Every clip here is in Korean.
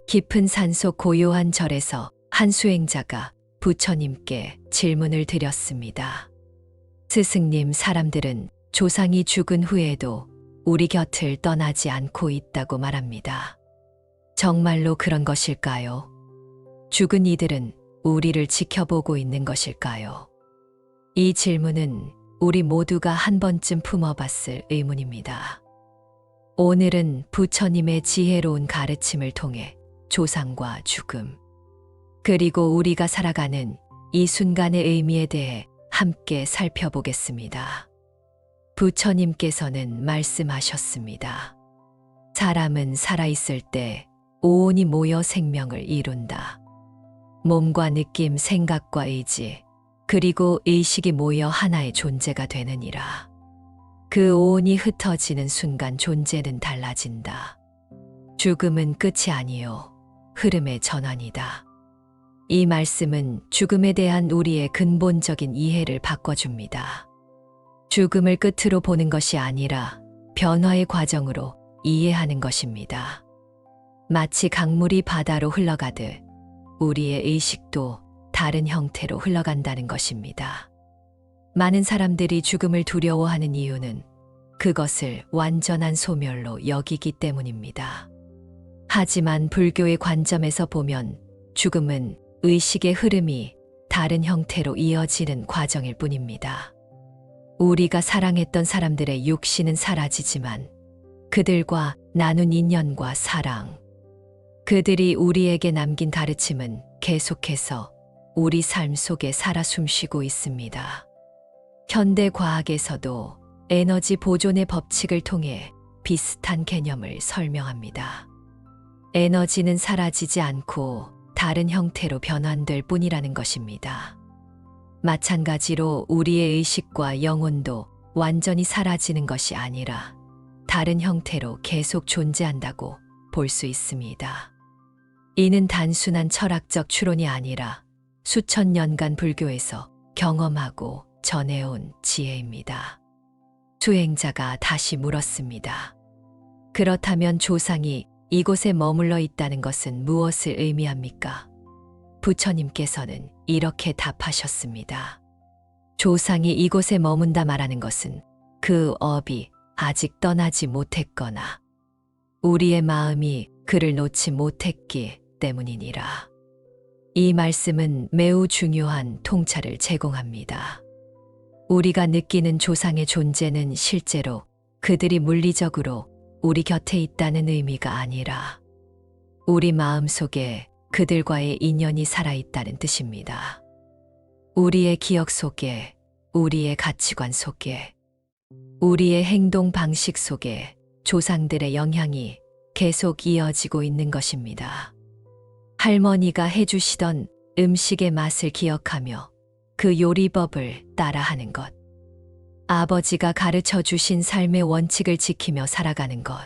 깊은 산속 고요한 절에서 한 수행자가 부처님께 질문을 드렸습니다. 스승님, 사람들은 조상이 죽은 후에도 우리 곁을 떠나지 않고 있다고 말합니다. 정말로 그런 것일까요? 죽은 이들은 우리를 지켜보고 있는 것일까요? 이 질문은 우리 모두가 한 번쯤 품어봤을 의문입니다. 오늘은 부처님의 지혜로운 가르침을 통해 조상과 죽음, 그리고 우리가 살아가는 이 순간의 의미에 대해 함께 살펴보겠습니다. 부처님께서는 말씀하셨습니다. 사람은 살아있을 때 오온이 모여 생명을 이룬다. 몸과 느낌, 생각과 의지, 그리고 의식이 모여 하나의 존재가 되느니라. 그 오온이 흩어지는 순간 존재는 달라진다. 죽음은 끝이 아니요, 흐름의 전환이다. 이 말씀은 죽음에 대한 우리의 근본적인 이해를 바꿔줍니다. 죽음을 끝으로 보는 것이 아니라 변화의 과정으로 이해하는 것입니다. 마치 강물이 바다로 흘러가듯 우리의 의식도 다른 형태로 흘러간다는 것입니다. 많은 사람들이 죽음을 두려워하는 이유는 그것을 완전한 소멸로 여기기 때문입니다. 하지만 불교의 관점에서 보면 죽음은 의식의 흐름이 다른 형태로 이어지는 과정일 뿐입니다. 우리가 사랑했던 사람들의 육신은 사라지지만 그들과 나눈 인연과 사랑, 그들이 우리에게 남긴 가르침은 계속해서 우리 삶 속에 살아 숨쉬고 있습니다. 현대 과학에서도 에너지 보존의 법칙을 통해 비슷한 개념을 설명합니다. 에너지는 사라지지 않고 다른 형태로 변환될 뿐이라는 것입니다. 마찬가지로 우리의 의식과 영혼도 완전히 사라지는 것이 아니라 다른 형태로 계속 존재한다고 볼 수 있습니다. 이는 단순한 철학적 추론이 아니라 수천 년간 불교에서 경험하고 전해온 지혜입니다. 수행자가 다시 물었습니다. 그렇다면 조상이 이곳에 머물러 있다는 것은 무엇을 의미합니까? 부처님께서는 이렇게 답하셨습니다. 조상이 이곳에 머문다 말하는 것은 그 업이 아직 떠나지 못했거나 우리의 마음이 그를 놓지 못했기 때문이니라. 이 말씀은 매우 중요한 통찰을 제공합니다. 우리가 느끼는 조상의 존재는 실제로 그들이 물리적으로 우리 곁에 있다는 의미가 아니라 우리 마음 속에 그들과의 인연이 살아있다는 뜻입니다. 우리의 기억 속에, 우리의 가치관 속에, 우리의 행동 방식 속에 조상들의 영향이 계속 이어지고 있는 것입니다. 할머니가 해주시던 음식의 맛을 기억하며 그 요리법을 따라하는 것, 아버지가 가르쳐 주신 삶의 원칙을 지키며 살아가는 것,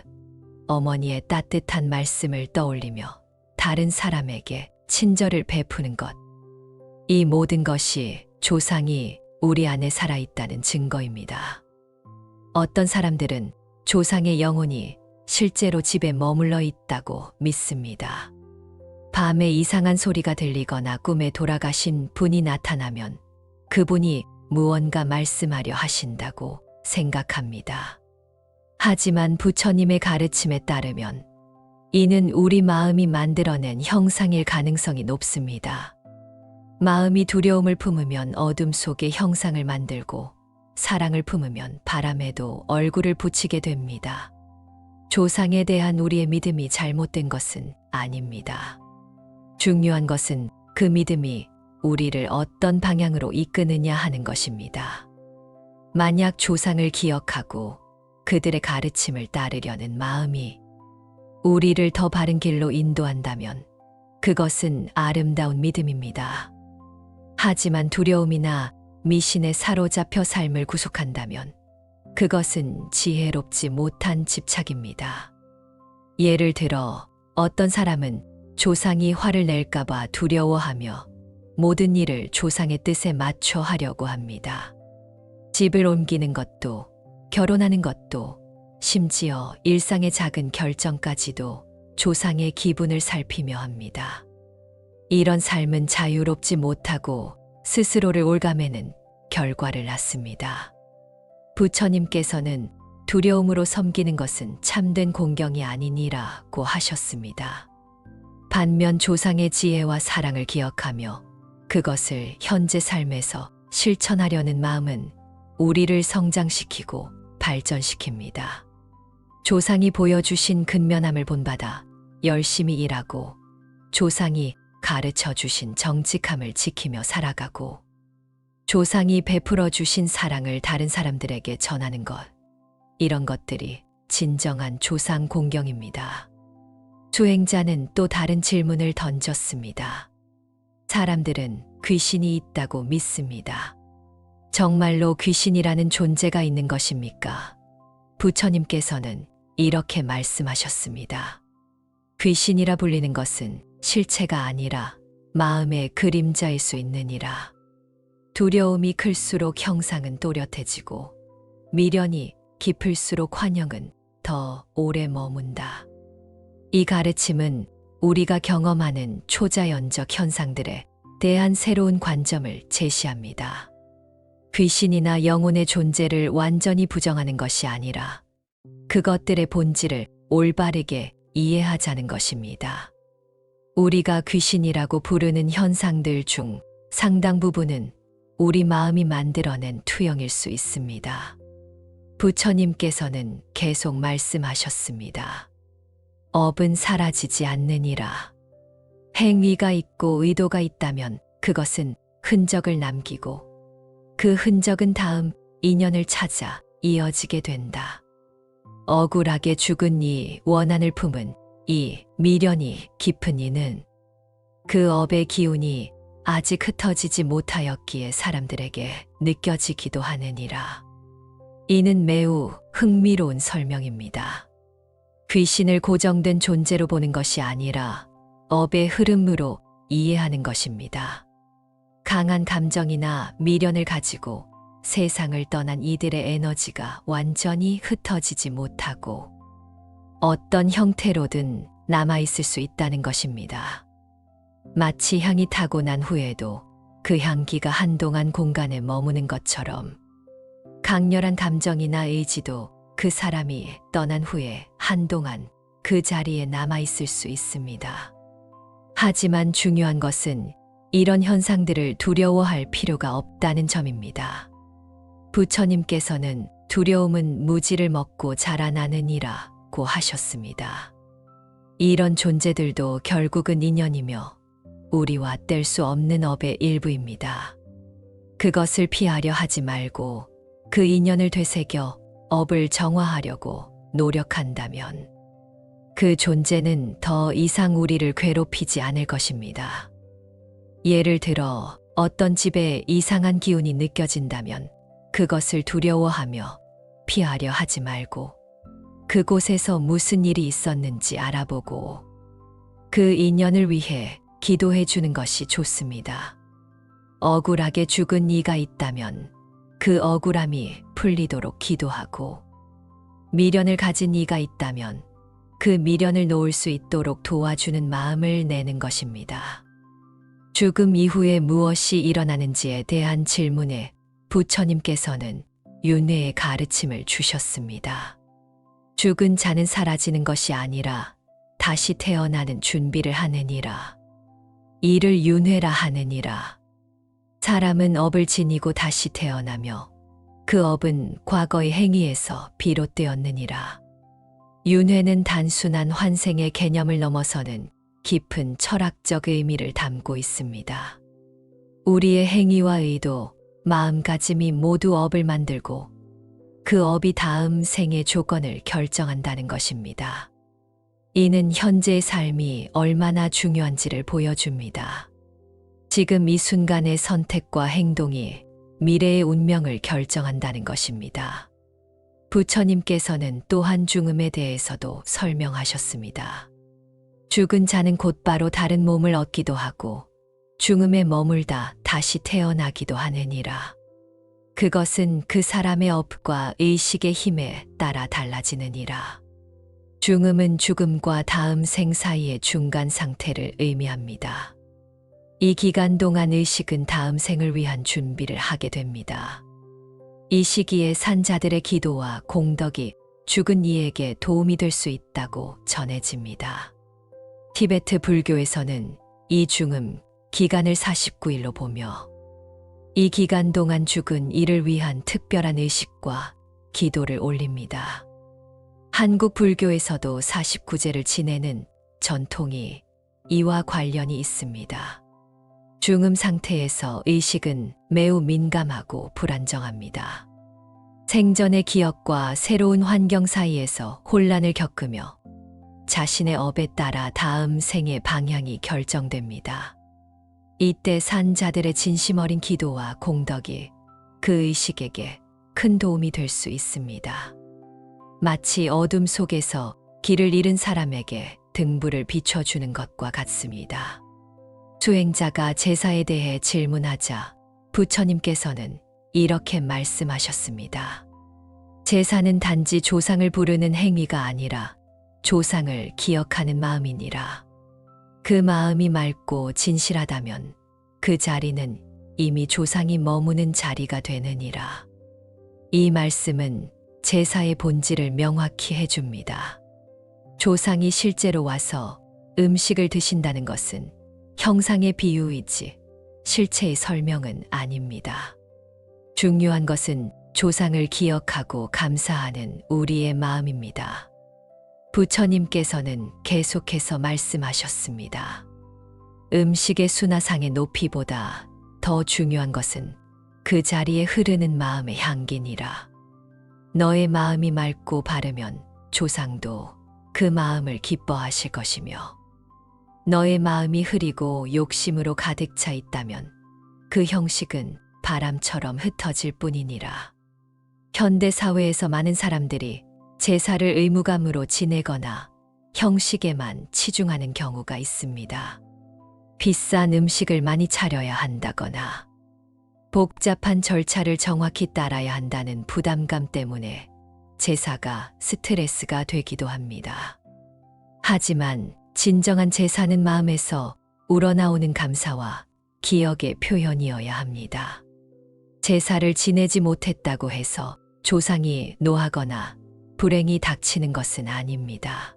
어머니의 따뜻한 말씀을 떠올리며 다른 사람에게 친절을 베푸는 것, 이 모든 것이 조상이 우리 안에 살아있다는 증거입니다. 어떤 사람들은 조상의 영혼이 실제로 집에 머물러 있다고 믿습니다. 밤에 이상한 소리가 들리거나 꿈에 돌아가신 분이 나타나면 그분이 무언가 말씀하려 하신다고 생각합니다. 하지만 부처님의 가르침에 따르면 이는 우리 마음이 만들어낸 형상일 가능성이 높습니다. 마음이 두려움을 품으면 어둠 속에 형상을 만들고 사랑을 품으면 바람에도 얼굴을 붙이게 됩니다. 조상에 대한 우리의 믿음이 잘못된 것은 아닙니다. 중요한 것은 그 믿음이 우리를 어떤 방향으로 이끄느냐 하는 것입니다. 만약 조상을 기억하고 그들의 가르침을 따르려는 마음이 우리를 더 바른 길로 인도한다면 그것은 아름다운 믿음입니다. 하지만 두려움이나 미신에 사로잡혀 삶을 구속한다면 그것은 지혜롭지 못한 집착입니다. 예를 들어 어떤 사람은 조상이 화를 낼까봐 두려워하며 모든 일을 조상의 뜻에 맞춰 하려고 합니다. 집을 옮기는 것도, 결혼하는 것도, 심지어 일상의 작은 결정까지도 조상의 기분을 살피며 합니다. 이런 삶은 자유롭지 못하고 스스로를 올가매는 결과를 낳습니다. 부처님께서는 두려움으로 섬기는 것은 참된 공경이 아니니라고 하셨습니다. 반면 조상의 지혜와 사랑을 기억하며 그것을 현재 삶에서 실천하려는 마음은 우리를 성장시키고 발전시킵니다. 조상이 보여주신 근면함을 본받아 열심히 일하고 조상이 가르쳐 주신 정직함을 지키며 살아가고 조상이 베풀어 주신 사랑을 다른 사람들에게 전하는 것, 이런 것들이 진정한 조상 공경입니다. 수행자는 또 다른 질문을 던졌습니다. 사람들은 귀신이 있다고 믿습니다. 정말로 귀신이라는 존재가 있는 것입니까? 부처님께서는 이렇게 말씀하셨습니다. 귀신이라 불리는 것은 실체가 아니라 마음의 그림자일 수 있느니라. 두려움이 클수록 형상은 또렷해지고 미련이 깊을수록 환영은 더 오래 머문다. 이 가르침은 우리가 경험하는 초자연적 현상들에 대한 새로운 관점을 제시합니다. 귀신이나 영혼의 존재를 완전히 부정하는 것이 아니라 그것들의 본질을 올바르게 이해하자는 것입니다. 우리가 귀신이라고 부르는 현상들 중 상당 부분은 우리 마음이 만들어낸 투영일 수 있습니다. 부처님께서는 계속 말씀하셨습니다. 업은 사라지지 않느니라. 행위가 있고 의도가 있다면 그것은 흔적을 남기고 그 흔적은 다음 인연을 찾아 이어지게 된다. 억울하게 죽은 이 원한을 품은 이 미련이 깊은 이는 그 업의 기운이 아직 흩어지지 못하였기에 사람들에게 느껴지기도 하느니라. 이는 매우 흥미로운 설명입니다. 귀신을 고정된 존재로 보는 것이 아니라 업의 흐름으로 이해하는 것입니다. 강한 감정이나 미련을 가지고 세상을 떠난 이들의 에너지가 완전히 흩어지지 못하고 어떤 형태로든 남아있을 수 있다는 것입니다. 마치 향이 타고 난 후에도 그 향기가 한동안 공간에 머무는 것처럼 강렬한 감정이나 의지도 그 사람이 떠난 후에 한동안 그 자리에 남아있을 수 있습니다. 하지만 중요한 것은 이런 현상들을 두려워할 필요가 없다는 점입니다. 부처님께서는 두려움은 무지를 먹고 자라나느니라고 하셨습니다. 이런 존재들도 결국은 인연이며 우리와 뗄 수 없는 업의 일부입니다. 그것을 피하려 하지 말고 그 인연을 되새겨 업을 정화하려고 노력한다면 그 존재는 더 이상 우리를 괴롭히지 않을 것입니다. 예를 들어 어떤 집에 이상한 기운이 느껴진다면 그것을 두려워하며 피하려 하지 말고 그곳에서 무슨 일이 있었는지 알아보고 그 인연을 위해 기도해 주는 것이 좋습니다. 억울하게 죽은 이가 있다면 그 억울함이 풀리도록 기도하고 미련을 가진 이가 있다면 그 미련을 놓을 수 있도록 도와주는 마음을 내는 것입니다. 죽음 이후에 무엇이 일어나는지에 대한 질문에 부처님께서는 윤회의 가르침을 주셨습니다. 죽은 자는 사라지는 것이 아니라 다시 태어나는 준비를 하느니라. 이를 윤회라 하느니라. 사람은 업을 지니고 다시 태어나며 그 업은 과거의 행위에서 비롯되었느니라. 윤회는 단순한 환생의 개념을 넘어서는 깊은 철학적 의미를 담고 있습니다. 우리의 행위와 의도, 마음가짐이 모두 업을 만들고 그 업이 다음 생의 조건을 결정한다는 것입니다. 이는 현재의 삶이 얼마나 중요한지를 보여줍니다. 지금 이 순간의 선택과 행동이 미래의 운명을 결정한다는 것입니다. 부처님께서는 또한 죽음에 대해서도 설명하셨습니다. 죽은 자는 곧바로 다른 몸을 얻기도 하고 죽음에 머물다 다시 태어나기도 하느니라. 그것은 그 사람의 업과 의식의 힘에 따라 달라지느니라. 중음은 죽음과 다음 생 사이의 중간 상태를 의미합니다. 이 기간 동안 의식은 다음 생을 위한 준비를 하게 됩니다. 이 시기에 산자들의 기도와 공덕이 죽은 이에게 도움이 될 수 있다고 전해집니다. 티베트 불교에서는 이 중음 기간을 49일로 보며 이 기간 동안 죽은 이를 위한 특별한 의식과 기도를 올립니다. 한국 불교에서도 49제를 지내는 전통이 이와 관련이 있습니다. 중음 상태에서 의식은 매우 민감하고 불안정합니다. 생전의 기억과 새로운 환경 사이에서 혼란을 겪으며 자신의 업에 따라 다음 생의 방향이 결정됩니다. 이때 산자들의 진심 어린 기도와 공덕이 그 의식에게 큰 도움이 될 수 있습니다. 마치 어둠 속에서 길을 잃은 사람에게 등불을 비춰주는 것과 같습니다. 수행자가 제사에 대해 질문하자 부처님께서는 이렇게 말씀하셨습니다. 제사는 단지 조상을 부르는 행위가 아니라 조상을 기억하는 마음이니라. 그 마음이 맑고 진실하다면 그 자리는 이미 조상이 머무는 자리가 되느니라. 이 말씀은 제사의 본질을 명확히 해줍니다. 조상이 실제로 와서 음식을 드신다는 것은 형상의 비유이지 실체의 설명은 아닙니다. 중요한 것은 조상을 기억하고 감사하는 우리의 마음입니다. 부처님께서는 계속해서 말씀하셨습니다. 음식의 수나상의 높이보다 더 중요한 것은 그 자리에 흐르는 마음의 향기니라. 너의 마음이 맑고 바르면 조상도 그 마음을 기뻐하실 것이며 너의 마음이 흐리고 욕심으로 가득 차 있다면 그 형식은 바람처럼 흩어질 뿐이니라. 현대 사회에서 많은 사람들이 제사를 의무감으로 지내거나 형식에만 치중하는 경우가 있습니다. 비싼 음식을 많이 차려야 한다거나 복잡한 절차를 정확히 따라야 한다는 부담감 때문에 제사가 스트레스가 되기도 합니다. 하지만 진정한 제사는 마음에서 우러나오는 감사와 기억의 표현이어야 합니다. 제사를 지내지 못했다고 해서 조상이 노하거나 불행이 닥치는 것은 아닙니다.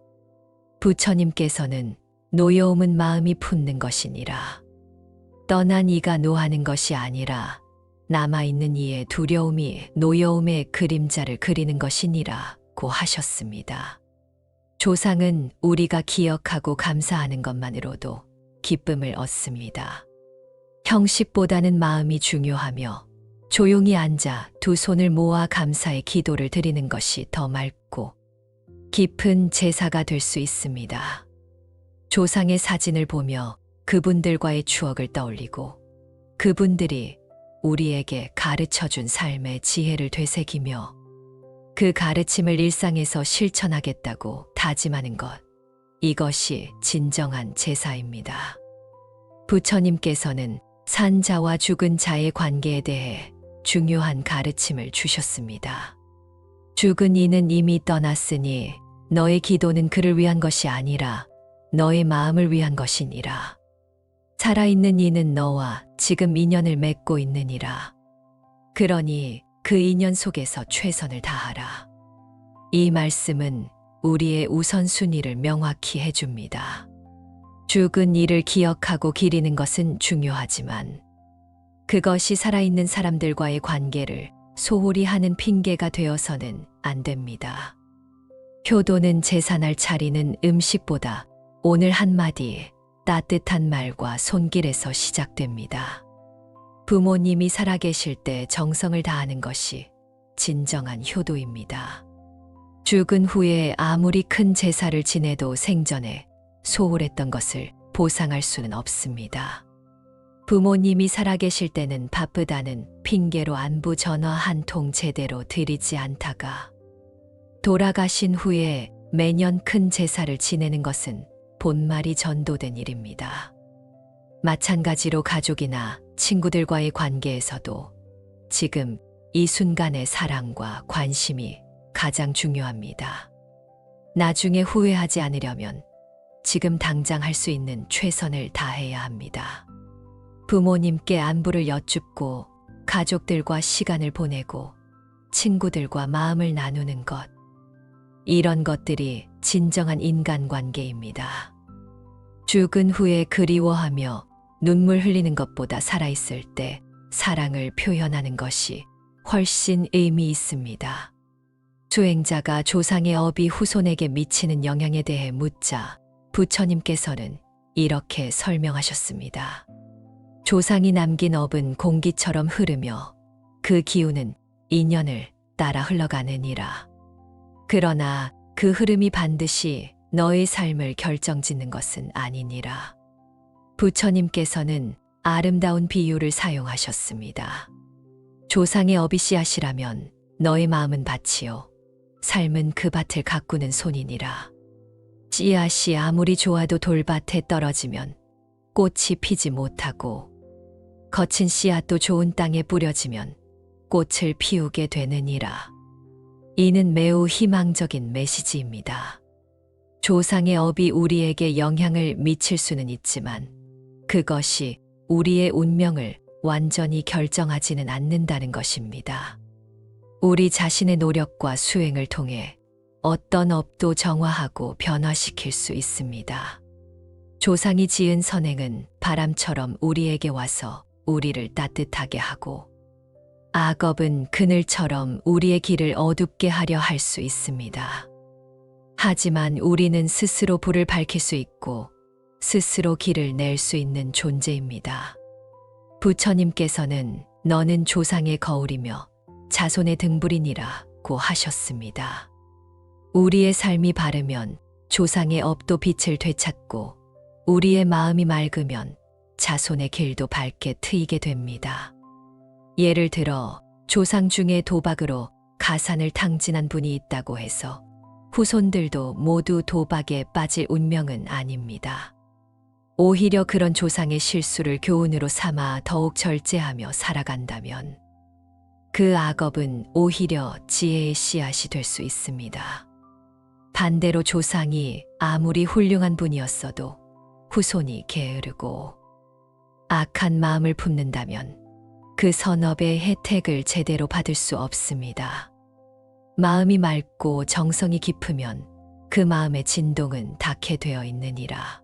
부처님께서는 노여움은 마음이 품는 것이니라. 떠난 이가 노하는 것이 아니라 남아있는 이의 두려움이 노여움의 그림자를 그리는 것이니라고 하셨습니다. 조상은 우리가 기억하고 감사하는 것만으로도 기쁨을 얻습니다. 형식보다는 마음이 중요하며 조용히 앉아 두 손을 모아 감사의 기도를 드리는 것이 더 맑고 깊은 제사가 될 수 있습니다. 조상의 사진을 보며 그분들과의 추억을 떠올리고 그분들이 우리에게 가르쳐준 삶의 지혜를 되새기며 그 가르침을 일상에서 실천하겠다고 다짐하는 것, 이것이 진정한 제사입니다. 부처님께서는 산자와 죽은 자의 관계에 대해 중요한 가르침을 주셨습니다. 죽은 이는 이미 떠났으니 너의 기도는 그를 위한 것이 아니라 너의 마음을 위한 것이니라. 살아있는 이는 너와 지금 인연을 맺고 있느니라. 그러니 그 인연 속에서 최선을 다하라. 이 말씀은 우리의 우선순위를 명확히 해줍니다. 죽은 이를 기억하고 기리는 것은 중요하지만 그것이 살아있는 사람들과의 관계를 소홀히 하는 핑계가 되어서는 안 됩니다. 효도는 제사날 차리는 음식보다 오늘 한마디 따뜻한 말과 손길에서 시작됩니다. 부모님이 살아계실 때 정성을 다하는 것이 진정한 효도입니다. 죽은 후에 아무리 큰 제사를 지내도 생전에 소홀했던 것을 보상할 수는 없습니다. 부모님이 살아계실 때는 바쁘다는 핑계로 안부 전화 한 통 제대로 드리지 않다가 돌아가신 후에 매년 큰 제사를 지내는 것은 본말이 전도된 일입니다. 마찬가지로 가족이나 친구들과의 관계에서도 지금 이 순간의 사랑과 관심이 가장 중요합니다. 나중에 후회하지 않으려면 지금 당장 할 수 있는 최선을 다해야 합니다. 부모님께 안부를 여쭙고 가족들과 시간을 보내고 친구들과 마음을 나누는 것. 이런 것들이 진정한 인간관계입니다. 죽은 후에 그리워하며 눈물 흘리는 것보다 살아있을 때 사랑을 표현하는 것이 훨씬 의미 있습니다. 수행자가 조상의 업이 후손에게 미치는 영향에 대해 묻자 부처님께서는 이렇게 설명하셨습니다. 조상이 남긴 업은 공기처럼 흐르며 그 기운은 인연을 따라 흘러가느니라. 그러나 그 흐름이 반드시 너의 삶을 결정짓는 것은 아니니라. 부처님께서는 아름다운 비유를 사용하셨습니다. 조상의 업이 씨앗이라면 너의 마음은 밭이요 삶은 그 밭을 가꾸는 손이니라. 씨앗이 아무리 좋아도 돌밭에 떨어지면 꽃이 피지 못하고 거친 씨앗도 좋은 땅에 뿌려지면 꽃을 피우게 되느니라. 이는 매우 희망적인 메시지입니다. 조상의 업이 우리에게 영향을 미칠 수는 있지만 그것이 우리의 운명을 완전히 결정하지는 않는다는 것입니다. 우리 자신의 노력과 수행을 통해 어떤 업도 정화하고 변화시킬 수 있습니다. 조상이 지은 선행은 바람처럼 우리에게 와서 우리를 따뜻하게 하고 악업은 그늘처럼 우리의 길을 어둡게 하려 할 수 있습니다. 하지만 우리는 스스로 불을 밝힐 수 있고 스스로 길을 낼 수 있는 존재입니다. 부처님께서는 너는 조상의 거울이며 자손의 등불이니라고 하셨습니다. 우리의 삶이 바르면 조상의 업도 빛을 되찾고 우리의 마음이 맑으면 자손의 길도 밝게 트이게 됩니다. 예를 들어 조상 중에 도박으로 가산을 탕진한 분이 있다고 해서 후손들도 모두 도박에 빠질 운명은 아닙니다. 오히려 그런 조상의 실수를 교훈으로 삼아 더욱 절제하며 살아간다면 그 악업은 오히려 지혜의 씨앗이 될 수 있습니다. 반대로 조상이 아무리 훌륭한 분이었어도 후손이 게으르고 악한 마음을 품는다면 그 선업의 혜택을 제대로 받을 수 없습니다. 마음이 맑고 정성이 깊으면 그 마음의 진동은 닿게 되어 있느니라.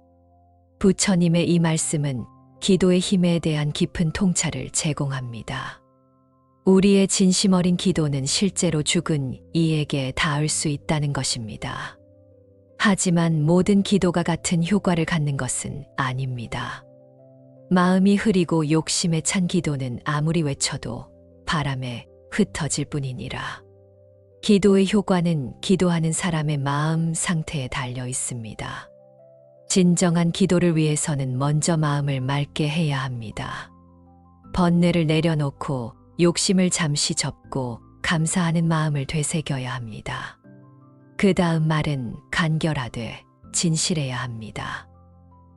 부처님의 이 말씀은 기도의 힘에 대한 깊은 통찰을 제공합니다. 우리의 진심 어린 기도는 실제로 죽은 이에게 닿을 수 있다는 것입니다. 하지만 모든 기도가 같은 효과를 갖는 것은 아닙니다. 마음이 흐리고 욕심에 찬 기도는 아무리 외쳐도 바람에 흩어질 뿐이니라. 기도의 효과는 기도하는 사람의 마음 상태에 달려 있습니다. 진정한 기도를 위해서는 먼저 마음을 맑게 해야 합니다. 번뇌를 내려놓고 욕심을 잠시 접고 감사하는 마음을 되새겨야 합니다. 그 다음 말은 간결하되 진실해야 합니다.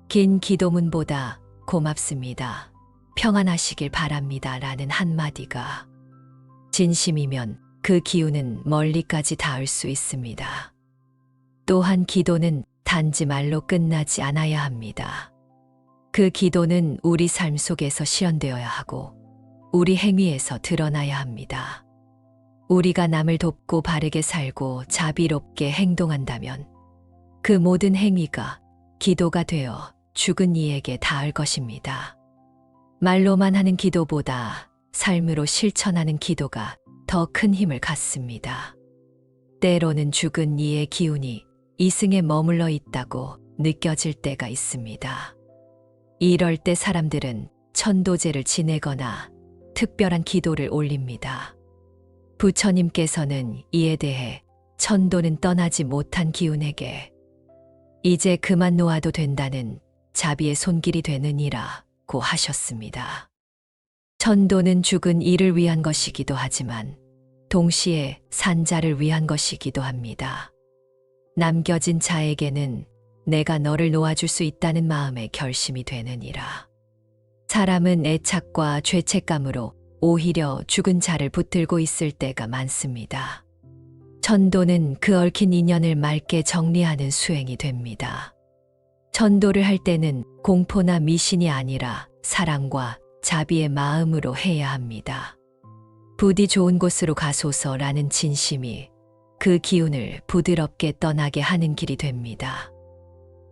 긴 기도문보다 고맙습니다. 평안하시길 바랍니다. 라는 한마디가 진심이면 그 기운은 멀리까지 닿을 수 있습니다. 또한 기도는 단지 말로 끝나지 않아야 합니다. 그 기도는 우리 삶 속에서 실현되어야 하고 우리 행위에서 드러나야 합니다. 우리가 남을 돕고 바르게 살고 자비롭게 행동한다면 그 모든 행위가 기도가 되어 죽은 이에게 닿을 것입니다. 말로만 하는 기도보다 삶으로 실천하는 기도가 더 큰 힘을 갖습니다. 때로는 죽은 이의 기운이 이승에 머물러 있다고 느껴질 때가 있습니다. 이럴 때 사람들은 천도제를 지내거나 특별한 기도를 올립니다. 부처님께서는 이에 대해 천도는 떠나지 못한 기운에게 이제 그만 놓아도 된다는 자비의 손길이 되느니라고 하셨습니다. 천도는 죽은 이를 위한 것이기도 하지만 동시에 산자를 위한 것이기도 합니다. 남겨진 자에게는 내가 너를 놓아줄 수 있다는 마음의 결심이 되느니라. 사람은 애착과 죄책감으로 오히려 죽은 자를 붙들고 있을 때가 많습니다. 천도는 그 얽힌 인연을 맑게 정리하는 수행이 됩니다. 천도를 할 때는 공포나 미신이 아니라 사랑과 자비의 마음으로 해야 합니다. 부디 좋은 곳으로 가소서라는 진심이 그 기운을 부드럽게 떠나게 하는 길이 됩니다.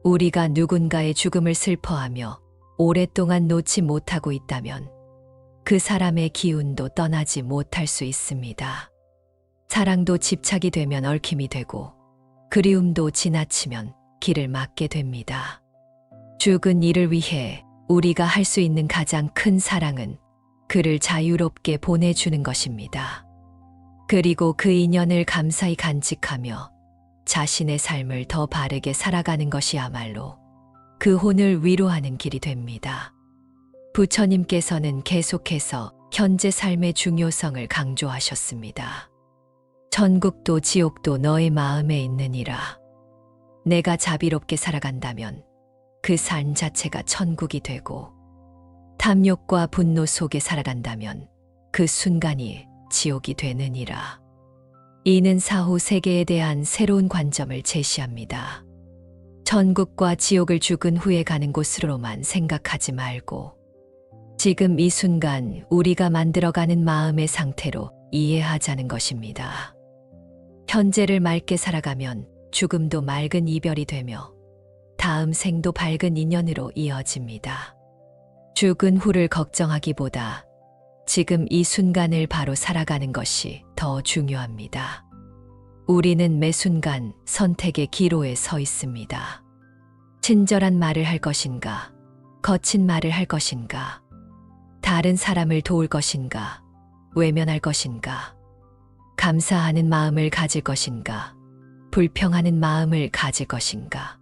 우리가 누군가의 죽음을 슬퍼하며 오랫동안 놓지 못하고 있다면 그 사람의 기운도 떠나지 못할 수 있습니다. 사랑도 집착이 되면 얽힘이 되고 그리움도 지나치면 길을 막게 됩니다. 죽은 이를 위해 우리가 할 수 있는 가장 큰 사랑은 그를 자유롭게 보내주는 것입니다. 그리고 그 인연을 감사히 간직하며 자신의 삶을 더 바르게 살아가는 것이야말로 그 혼을 위로하는 길이 됩니다. 부처님께서는 계속해서 현재 삶의 중요성을 강조하셨습니다. 천국도 지옥도 너의 마음에 있느니라. 내가 자비롭게 살아간다면 그 삶 자체가 천국이 되고, 탐욕과 분노 속에 살아간다면 그 순간이 지옥이 되느니라. 이는 사후 세계에 대한 새로운 관점을 제시합니다. 천국과 지옥을 죽은 후에 가는 곳으로만 생각하지 말고 지금 이 순간 우리가 만들어가는 마음의 상태로 이해하자는 것입니다. 현재를 맑게 살아가면 죽음도 맑은 이별이 되며 다음 생도 밝은 인연으로 이어집니다. 죽은 후를 걱정하기보다 지금 이 순간을 바로 살아가는 것이 더 중요합니다. 우리는 매 순간 선택의 기로에 서 있습니다. 친절한 말을 할 것인가, 거친 말을 할 것인가, 다른 사람을 도울 것인가, 외면할 것인가, 감사하는 마음을 가질 것인가, 불평하는 마음을 가질 것인가.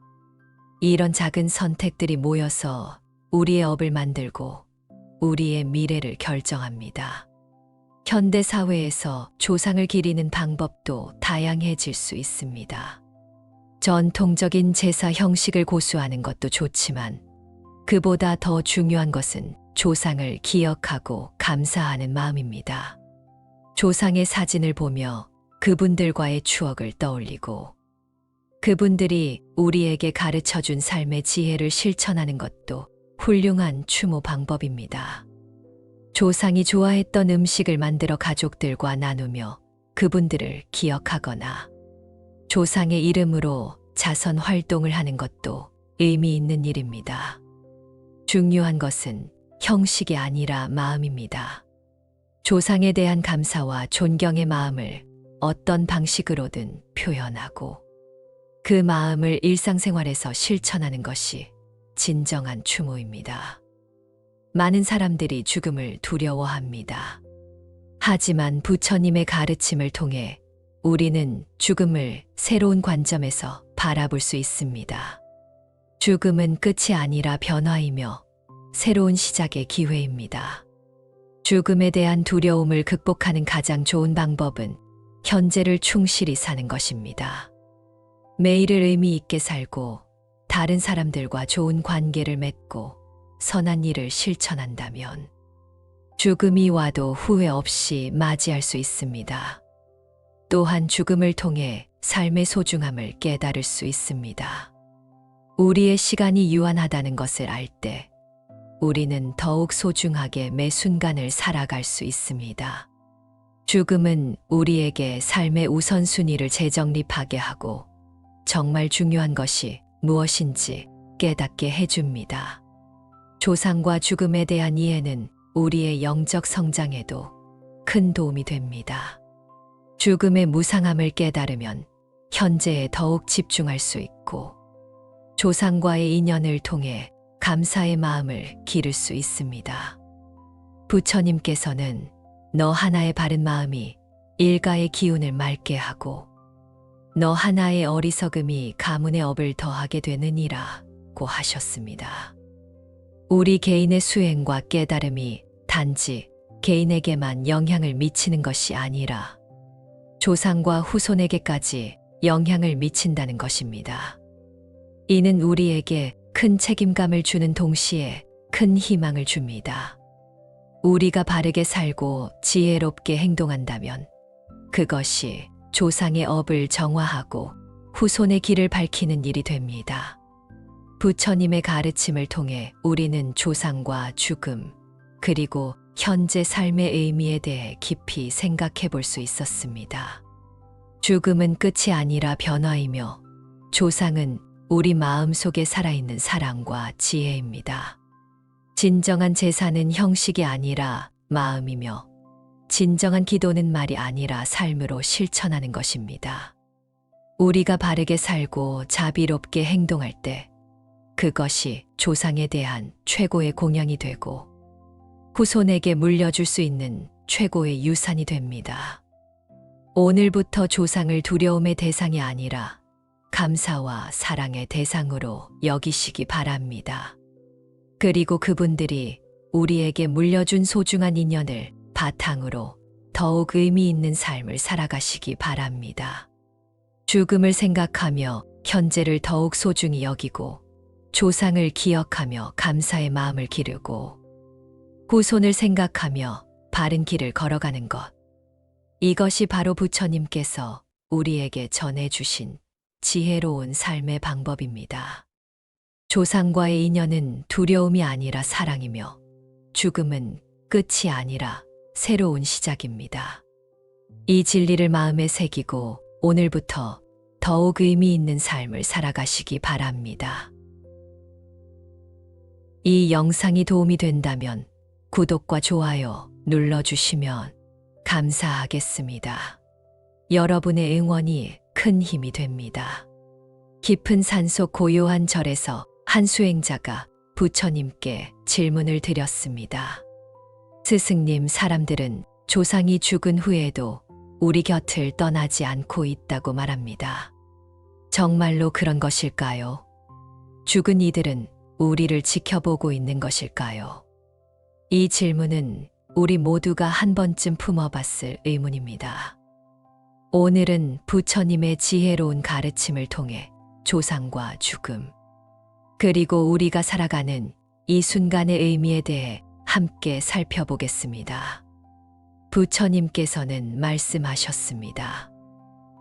이런 작은 선택들이 모여서 우리의 업을 만들고 우리의 미래를 결정합니다. 현대 사회에서 조상을 기리는 방법도 다양해질 수 있습니다. 전통적인 제사 형식을 고수하는 것도 좋지만 그보다 더 중요한 것은 조상을 기억하고 감사하는 마음입니다. 조상의 사진을 보며 그분들과의 추억을 떠올리고 그분들이 우리에게 가르쳐준 삶의 지혜를 실천하는 것도 훌륭한 추모 방법입니다. 조상이 좋아했던 음식을 만들어 가족들과 나누며 그분들을 기억하거나 조상의 이름으로 자선 활동을 하는 것도 의미 있는 일입니다. 중요한 것은 형식이 아니라 마음입니다. 조상에 대한 감사와 존경의 마음을 어떤 방식으로든 표현하고 그 마음을 일상생활에서 실천하는 것이 진정한 추모입니다. 많은 사람들이 죽음을 두려워합니다. 하지만 부처님의 가르침을 통해 우리는 죽음을 새로운 관점에서 바라볼 수 있습니다. 죽음은 끝이 아니라 변화이며 새로운 시작의 기회입니다. 죽음에 대한 두려움을 극복하는 가장 좋은 방법은 현재를 충실히 사는 것입니다. 매일을 의미 있게 살고 다른 사람들과 좋은 관계를 맺고 선한 일을 실천한다면 죽음이 와도 후회 없이 맞이할 수 있습니다. 또한 죽음을 통해 삶의 소중함을 깨달을 수 있습니다. 우리의 시간이 유한하다는 것을 알 때 우리는 더욱 소중하게 매 순간을 살아갈 수 있습니다. 죽음은 우리에게 삶의 우선순위를 재정립하게 하고 정말 중요한 것이 무엇인지 깨닫게 해줍니다. 조상과 죽음에 대한 이해는 우리의 영적 성장에도 큰 도움이 됩니다. 죽음의 무상함을 깨달으면 현재에 더욱 집중할 수 있고 조상과의 인연을 통해 감사의 마음을 기를 수 있습니다. 부처님께서는 너 하나의 바른 마음이 일가의 기운을 맑게 하고 너 하나의 어리석음이 가문의 업을 더하게 되느니라고 하셨습니다. 우리 개인의 수행과 깨달음이 단지 개인에게만 영향을 미치는 것이 아니라 조상과 후손에게까지 영향을 미친다는 것입니다. 이는 우리에게 큰 책임감을 주는 동시에 큰 희망을 줍니다. 우리가 바르게 살고 지혜롭게 행동한다면 그것이 조상의 업을 정화하고 후손의 길을 밝히는 일이 됩니다. 부처님의 가르침을 통해 우리는 조상과 죽음, 그리고 현재 삶의 의미에 대해 깊이 생각해 볼 수 있었습니다. 죽음은 끝이 아니라 변화이며 조상은 우리 마음 속에 살아있는 사랑과 지혜입니다. 진정한 제사는 형식이 아니라 마음이며 진정한 기도는 말이 아니라 삶으로 실천하는 것입니다. 우리가 바르게 살고 자비롭게 행동할 때 그것이 조상에 대한 최고의 공양이 되고 후손에게 물려줄 수 있는 최고의 유산이 됩니다. 오늘부터 조상을 두려움의 대상이 아니라 감사와 사랑의 대상으로 여기시기 바랍니다. 그리고 그분들이 우리에게 물려준 소중한 인연을 바탕으로 더욱 의미 있는 삶을 살아가시기 바랍니다. 죽음을 생각하며 현재를 더욱 소중히 여기고 조상을 기억하며 감사의 마음을 기르고 후손을 생각하며 바른 길을 걸어가는 것. 이것이 바로 부처님께서 우리에게 전해주신 지혜로운 삶의 방법입니다. 조상과의 인연은 두려움이 아니라 사랑이며 죽음은 끝이 아니라 새로운 시작입니다. 이 진리를 마음에 새기고 오늘부터 더욱 의미 있는 삶을 살아가시기 바랍니다. 이 영상이 도움이 된다면 구독과 좋아요 눌러주시면 감사하겠습니다. 여러분의 응원이 큰 힘이 됩니다. 깊은 산속 고요한 절에서 한 수행자가 부처님께 질문을 드렸습니다. 스승님, 사람들은 조상이 죽은 후에도 우리 곁을 떠나지 않고 있다고 말합니다. 정말로 그런 것일까요? 죽은 이들은 우리를 지켜보고 있는 것일까요? 이 질문은 우리 모두가 한 번쯤 품어봤을 의문입니다. 오늘은 부처님의 지혜로운 가르침을 통해 조상과 죽음, 그리고 우리가 살아가는 이 순간의 의미에 대해 함께 살펴보겠습니다. 부처님께서는 말씀하셨습니다.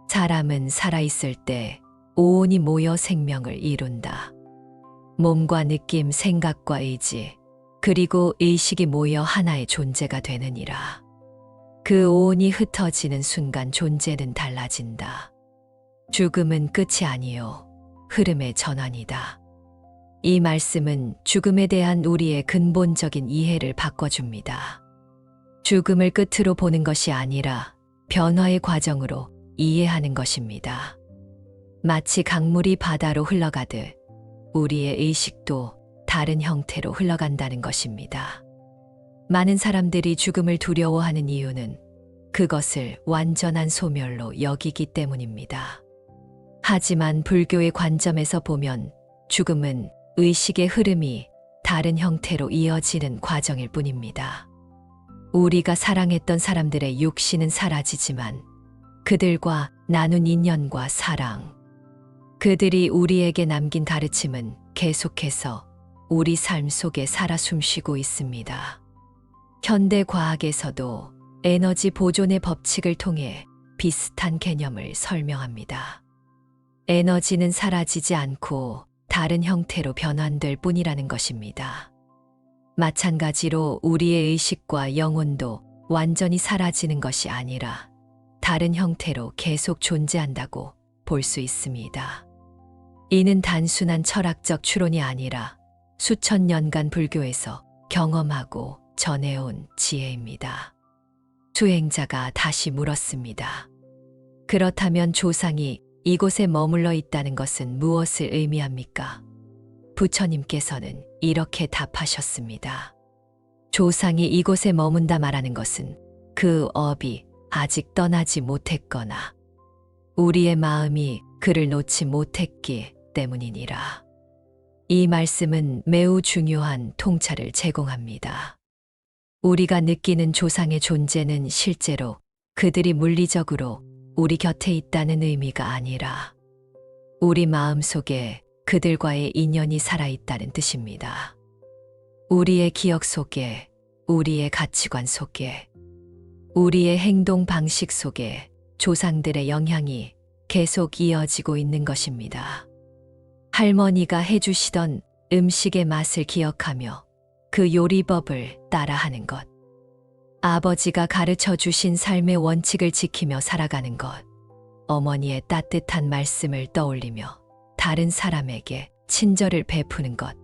사람은 살아있을 때 오온이 모여 생명을 이룬다. 몸과 느낌, 생각과 의지, 그리고 의식이 모여 하나의 존재가 되느니라. 그 오온이 흩어지는 순간 존재는 달라진다. 죽음은 끝이 아니요, 흐름의 전환이다. 이 말씀은 죽음에 대한 우리의 근본적인 이해를 바꿔줍니다. 죽음을 끝으로 보는 것이 아니라 변화의 과정으로 이해하는 것입니다. 마치 강물이 바다로 흘러가듯 우리의 의식도 다른 형태로 흘러간다는 것입니다. 많은 사람들이 죽음을 두려워하는 이유는 그것을 완전한 소멸로 여기기 때문입니다. 하지만 불교의 관점에서 보면 죽음은 의식의 흐름이 다른 형태로 이어지는 과정일 뿐입니다. 우리가 사랑했던 사람들의 육신은 사라지지만 그들과 나눈 인연과 사랑, 그들이 우리에게 남긴 가르침은 계속해서 우리 삶 속에 살아 숨쉬고 있습니다. 현대 과학에서도 에너지 보존의 법칙을 통해 비슷한 개념을 설명합니다. 에너지는 사라지지 않고 다른 형태로 변환될 뿐이라는 것입니다. 마찬가지로 우리의 의식과 영혼도 완전히 사라지는 것이 아니라 다른 형태로 계속 존재한다고 볼 수 있습니다. 이는 단순한 철학적 추론이 아니라 수천 년간 불교에서 경험하고 전해온 지혜입니다. 수행자가 다시 물었습니다. 그렇다면 조상이 이곳에 머물러 있다는 것은 무엇을 의미합니까? 부처님께서는 이렇게 답하셨습니다. 조상이 이곳에 머문다 말하는 것은 그 업이 아직 떠나지 못했거나 우리의 마음이 그를 놓지 못했기 때문이니라. 이 말씀은 매우 중요한 통찰을 제공합니다. 우리가 느끼는 조상의 존재는 실제로 그들이 물리적으로 우리 곁에 있다는 의미가 아니라 우리 마음 속에 그들과의 인연이 살아있다는 뜻입니다. 우리의 기억 속에, 우리의 가치관 속에, 우리의 행동 방식 속에 조상들의 영향이 계속 이어지고 있는 것입니다. 할머니가 해주시던 음식의 맛을 기억하며 그 요리법을 따라하는 것. 아버지가 가르쳐 주신 삶의 원칙을 지키며 살아가는 것. 어머니의 따뜻한 말씀을 떠올리며 다른 사람에게 친절을 베푸는 것.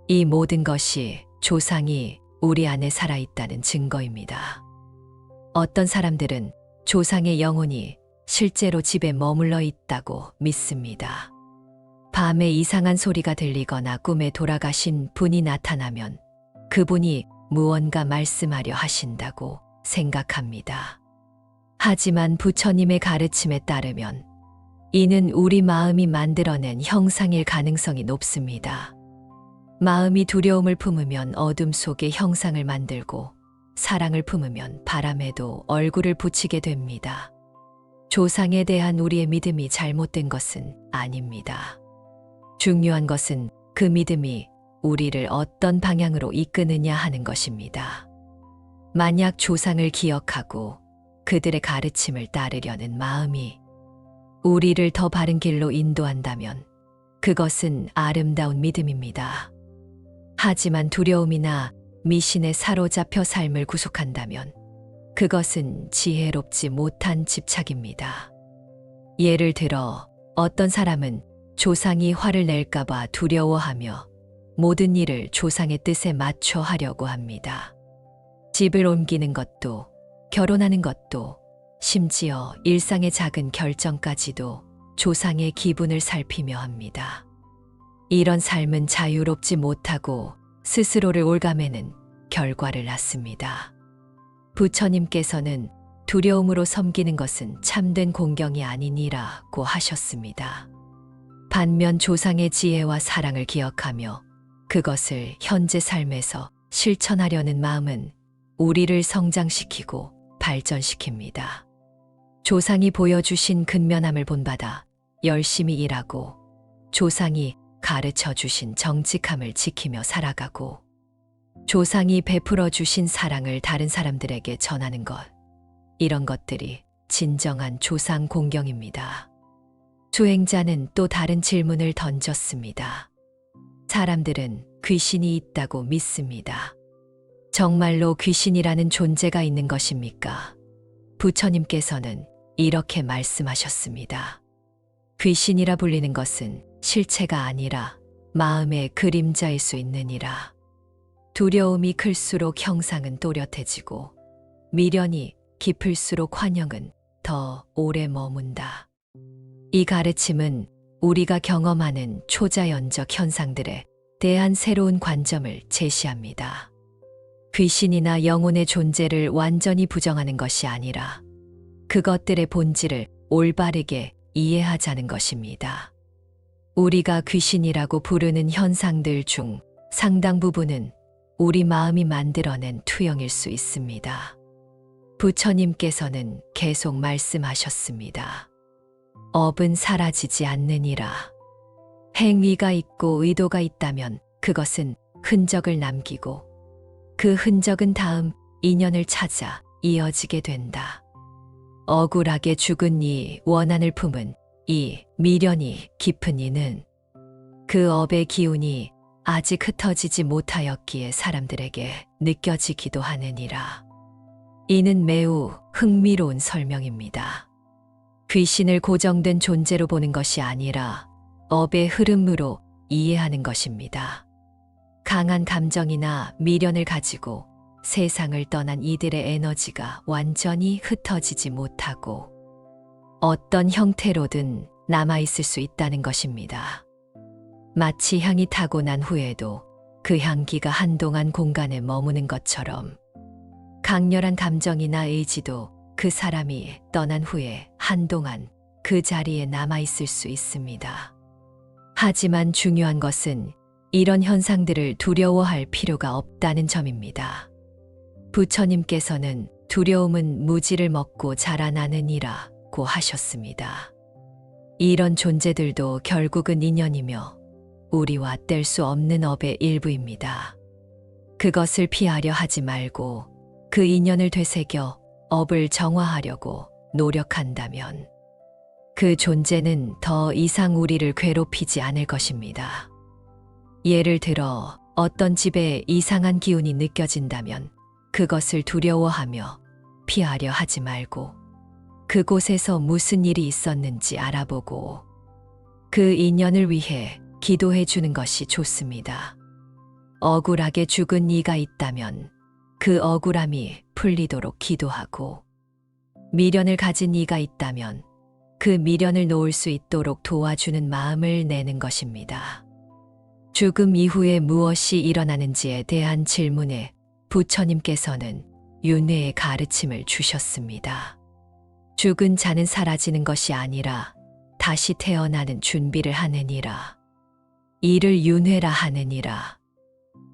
이 모든 것이 조상이 우리 안에 살아있다는 증거입니다. 어떤 사람들은 조상의 영혼이 실제로 집에 머물러 있다고 믿습니다. 밤에 이상한 소리가 들리거나 꿈에 돌아가신 분이 나타나면 그분이 무언가 말씀하려 하신다고 생각합니다. 하지만 부처님의 가르침에 따르면 이는 우리 마음이 만들어낸 형상일 가능성이 높습니다. 마음이 두려움을 품으면 어둠 속에 형상을 만들고 사랑을 품으면 바람에도 얼굴을 붙이게 됩니다. 조상에 대한 우리의 믿음이 잘못된 것은 아닙니다. 중요한 것은 그 믿음이 우리를 어떤 방향으로 이끄느냐 하는 것입니다. 만약 조상을 기억하고 그들의 가르침을 따르려는 마음이 우리를 더 바른 길로 인도한다면 그것은 아름다운 믿음입니다. 하지만 두려움이나 미신에 사로잡혀 삶을 구속한다면 그것은 지혜롭지 못한 집착입니다. 예를 들어 어떤 사람은 조상이 화를 낼까봐 두려워하며 모든 일을 조상의 뜻에 맞춰 하려고 합니다. 집을 옮기는 것도, 결혼하는 것도, 심지어 일상의 작은 결정까지도 조상의 기분을 살피며 합니다. 이런 삶은 자유롭지 못하고 스스로를 올가매는 결과를 낳습니다. 부처님께서는 두려움으로 섬기는 것은 참된 공경이 아니니라고 하셨습니다. 반면 조상의 지혜와 사랑을 기억하며 그것을 현재 삶에서 실천하려는 마음은 우리를 성장시키고 발전시킵니다. 조상이 보여주신 근면함을 본받아 열심히 일하고 조상이 가르쳐 주신 정직함을 지키며 살아가고 조상이 베풀어 주신 사랑을 다른 사람들에게 전하는 것. 이런 것들이 진정한 조상 공경입니다. 수행자는 또 다른 질문을 던졌습니다. 사람들은 귀신이 있다고 믿습니다. 정말로 귀신이라는 존재가 있는 것입니까? 부처님께서는 이렇게 말씀하셨습니다. 귀신이라 불리는 것은 실체가 아니라 마음의 그림자일 수 있느니라. 두려움이 클수록 형상은 또렷해지고 미련이 깊을수록 환영은 더 오래 머문다. 이 가르침은 우리가 경험하는 초자연적 현상들에 대한 새로운 관점을 제시합니다. 귀신이나 영혼의 존재를 완전히 부정하는 것이 아니라 그것들의 본질을 올바르게 이해하자는 것입니다. 우리가 귀신이라고 부르는 현상들 중 상당 부분은 우리 마음이 만들어낸 투영일 수 있습니다. 부처님께서는 계속 말씀하셨습니다. 업은 사라지지 않느니라. 행위가 있고 의도가 있다면 그것은 흔적을 남기고 그 흔적은 다음 인연을 찾아 이어지게 된다. 억울하게 죽은 이 원한을 품은 이 미련이 깊은 이는 그 업의 기운이 아직 흩어지지 못하였기에 사람들에게 느껴지기도 하느니라. 이는 매우 흥미로운 설명입니다. 귀신을 고정된 존재로 보는 것이 아니라 업의 흐름으로 이해하는 것입니다. 강한 감정이나 미련을 가지고 세상을 떠난 이들의 에너지가 완전히 흩어지지 못하고 어떤 형태로든 남아있을 수 있다는 것입니다. 마치 향이 타고 난 후에도 그 향기가 한동안 공간에 머무는 것처럼 강렬한 감정이나 의지도 그 사람이 떠난 후에 한동안 그 자리에 남아있을 수 있습니다. 하지만 중요한 것은 이런 현상들을 두려워할 필요가 없다는 점입니다. 부처님께서는 두려움은 무지를 먹고 자라나느니라고 하셨습니다. 이런 존재들도 결국은 인연이며 우리와 뗄 수 없는 업의 일부입니다. 그것을 피하려 하지 말고 그 인연을 되새겨 업을 정화하려고 노력한다면 그 존재는 더 이상 우리를 괴롭히지 않을 것입니다. 예를 들어 어떤 집에 이상한 기운이 느껴진다면 그것을 두려워하며 피하려 하지 말고 그곳에서 무슨 일이 있었는지 알아보고 그 인연을 위해 기도해 주는 것이 좋습니다. 억울하게 죽은 이가 있다면 그 억울함이 풀리도록 기도하고 미련을 가진 이가 있다면 그 미련을 놓을 수 있도록 도와주는 마음을 내는 것입니다. 죽음 이후에 무엇이 일어나는지에 대한 질문에 부처님께서는 윤회의 가르침을 주셨습니다. 죽은 자는 사라지는 것이 아니라 다시 태어나는 준비를 하느니라. 이를 윤회라 하느니라.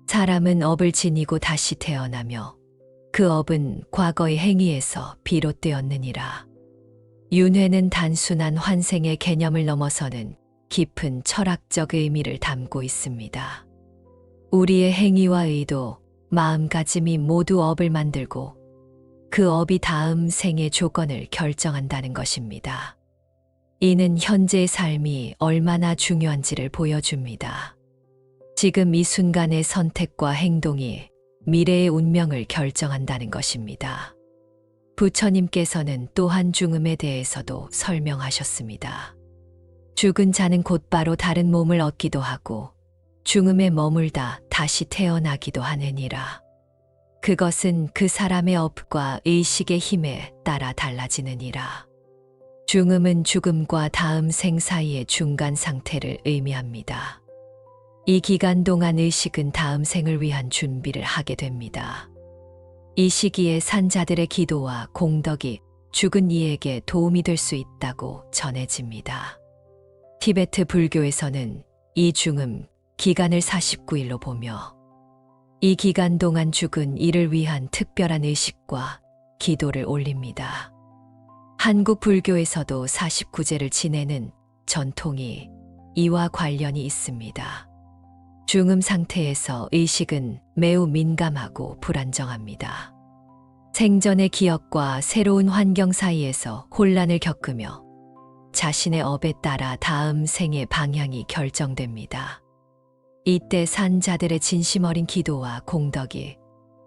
사람은 업을 지니고 다시 태어나며 그 업은 과거의 행위에서 비롯되었느니라. 윤회는 단순한 환생의 개념을 넘어서는 깊은 철학적 의미를 담고 있습니다. 우리의 행위와 의도, 마음가짐이 모두 업을 만들고 그 업이 다음 생의 조건을 결정한다는 것입니다. 이는 현재의 삶이 얼마나 중요한지를 보여줍니다. 지금 이 순간의 선택과 행동이 미래의 운명을 결정한다는 것입니다. 부처님께서는 또한 죽음에 대해서도 설명하셨습니다. 죽은 자는 곧바로 다른 몸을 얻기도 하고 죽음에 머물다 다시 태어나기도 하느니라. 그것은 그 사람의 업과 의식의 힘에 따라 달라지느니라. 죽음은 죽음과 다음 생 사이의 중간 상태를 의미합니다. 이 기간 동안 의식은 다음 생을 위한 준비를 하게 됩니다. 이 시기에 산자들의 기도와 공덕이 죽은 이에게 도움이 될 수 있다고 전해집니다. 티베트 불교에서는 이 죽음 기간을 49일로 보며 이 기간 동안 죽은 이를 위한 특별한 의식과 기도를 올립니다. 한국 불교에서도 49제를 지내는 전통이 이와 관련이 있습니다. 중음 상태에서 의식은 매우 민감하고 불안정합니다. 생전의 기억과 새로운 환경 사이에서 혼란을 겪으며 자신의 업에 따라 다음 생의 방향이 결정됩니다. 이때 산자들의 진심 어린 기도와 공덕이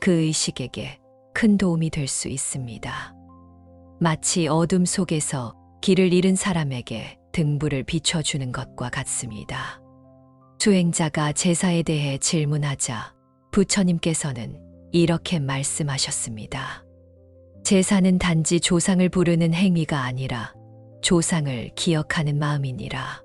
그 의식에게 큰 도움이 될 수 있습니다. 마치 어둠 속에서 길을 잃은 사람에게 등불을 비춰주는 것과 같습니다. 수행자가 제사에 대해 질문하자 부처님께서는 이렇게 말씀하셨습니다. 제사는 단지 조상을 부르는 행위가 아니라 조상을 기억하는 마음이니라.